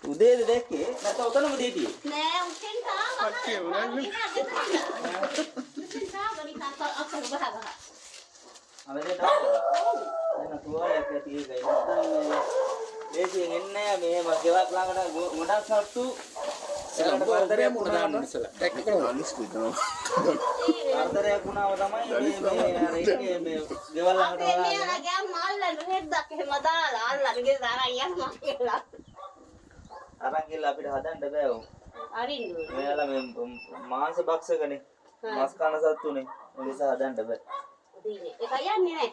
උදේද දැක්කේ නැත්නම් උතනම දීතියි නෑ උතෙන් තාම පට්ටිය උනන්නේ උතෙන් තාම ගනිත අක්කර ගහගහ අවදේ තාම එන තුවාලයක් ඇති එකයි නැත්නම් දේශයෙන් එන්නේ මෙහෙම ගෙවක් ළඟට ගොඩක් සත්තු ඒකට පන්තරයක් වුණාම ඉස්සලා ටෙක්නිකල් අනිස් කිව්වා පන්තරයක් වුණාම තමයි මේ අර ඉන්නේ මේ ගෙවල් ළඟට හොයාගෙන මේ ගෑම් මල්ලන හෙද්දක් එහෙම දාලා අල්ලන්නේ දාලා යන්න කියලා අරන් ගිහලා අපිට හදන්න බෑ උන් අරින්න මෙයාලා මේ මාංශ භක්ෂකනේ මාස් කන සත්තුනේ ඒ නිසා හදන්න බෑ දිනේ ඒක යන්නේ නෑ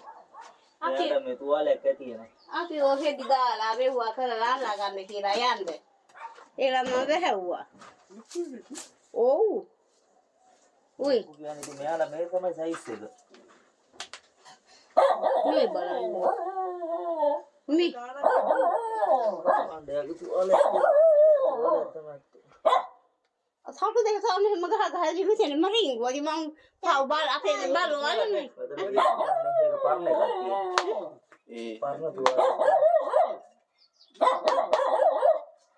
අපි මේ තුවාලයක් ඇති නේ අපි ඔහෙදි දාලා වෙව්වා කරලා අල්ලා ගන්න කියලා යන්න ඒක මම වැහැව්වා ඔව් උයි කියන්නේ ඉතින් මෙයාලා මේ තමයි සයිස් එක මේ බලන්න මේ අඬයගේ තුවාලයක් තමයි සාටු දෙක සාන්නේ මග ගහලා ඉන්නේ මරින් වගේ මං පව් බල අපේ බලවන්නේ ඒක පරණ එකක් ඒ පරණ තුවාලයක්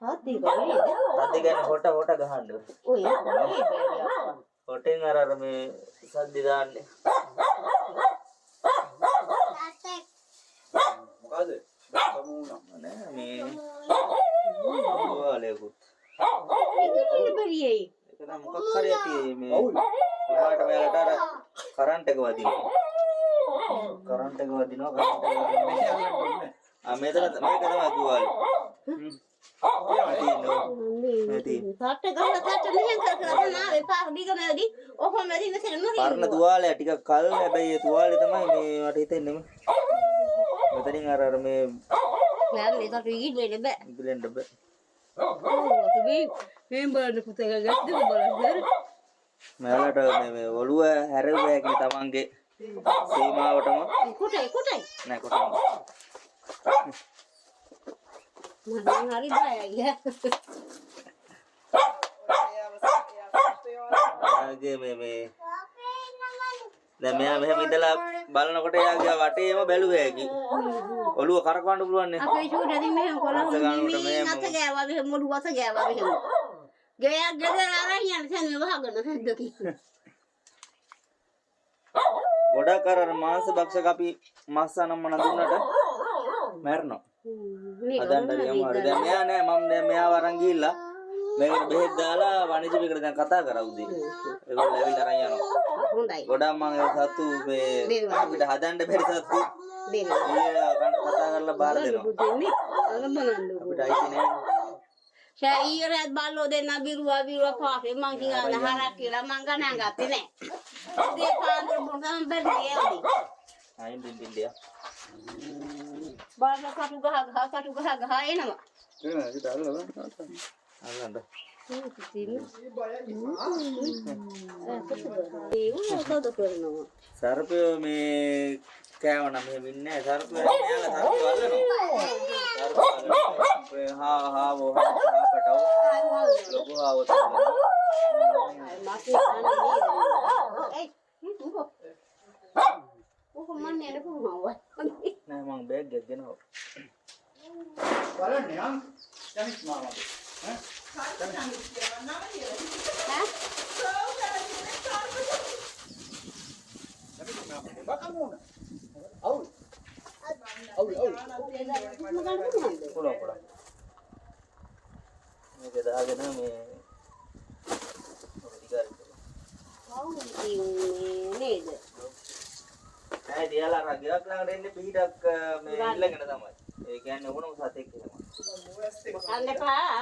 හදි ගන්නේ හදි ගන්න හොට ගහන්න ඔය හොටෙන් අර මේ සද්දි දාන්නේ මොකද සමුණ නෑ මේ තුවාලයකුත් ඒක බරියේ ඒක නම් මොකක් හරි ඇති මේ ඔයාලට මෙයාලට අර කරන්ට් එක වදිනවා කරන්ට් එක වදිනවා මෙතන මේක තමයි තුවාලේ තාට ගහලා තාට මෙහෙන් කරගෙන ආවේ පාර දිගමදී ඔහොම මෙදී මෙතන මරින් පරණ තුවාලය ටිකක් කල් හැබැයි ඒ තුවාලේ තමයි මේ මට හිතෙන්නේ මෙතනින් අර මේ නෑ මේකට ඉගිල්ලෙන්න බෑ ඉගලෙන්න බෑ මේ බලන්න පුතේ ගත්තේ බලන්න මෙයාලට මේ ඔළුව හැරෙුවා කියන තමන්ගේ සීමාවටම කොටයි නෑ කොටම මම හරි බයයි යාගේ මේ දැන් මෙයා මෙහෙම ඉඳලා බලනකොට යාගේ වටේම බැලුවේ ඇකි ඔළුව කරකවන්න පුළුවන් නේ අපේ චූටදී මෙහෙම කොළොම නැත ගෑවා මෙහෙම මොඩු වස ගෑවා මෙහෙම ගෑයක් ගෙදර අරන් යන්න තැන වහගෙන හැද්දකි ගොඩක් අර මාංශ භක්ෂක අපි මාස් අනම්මන දුන්නට මැරෙනවා හදන්න යමු හරි දැන් මෙයා නෑ මම දැන් මෙයාව අරන් ගිහිල්ලා මේකට බෙහෙත් දාලා වණිජිකට දැන් කතා කරා උදේ ඒගොල්ලෝ ඇවිල්ලා අරන් යනවා හොඳයි ගොඩක් මම ඒ සතු මේ අපිට හදන්න බැරි සතු දෙන්න කතා කරලා බාර දෙනවා දෙන්නේ අර බලන්න අපිට අයිති නෑ ශරීරයත් බල්ලෝ දෙන්න බිරුවා පාපේ මං කියාන හරක් කියලා මං ගණන් ගත්තේ නෑ ඒ පාන්දර බොන්නම් බැලුවේ යෝදි අයින් බින්දියා බලන්න කටු ගහ එනවා එන ඒක අල්ලලා අල්ලන්න සර්පය මේ කෑවනම් මෙහෙම ඉන්නේ සර්පය මෙයාලා සර්පය අල්ලනවා සර්පය හාවෝ පටව ලොකු හාවෝ නෑ මං බෑග් එකක් ගෙනවා බලන්න යන් යනිස් මාමා මේක දාගෙන මේ නේද නෑ දියාලා අර ගෙවක් ළඟට එන්නේ පිටක් මේ ඉල්ලගෙන තමයි ඒ කියන්නේ ඕනම සතෙක් එහෙම අන්න එපා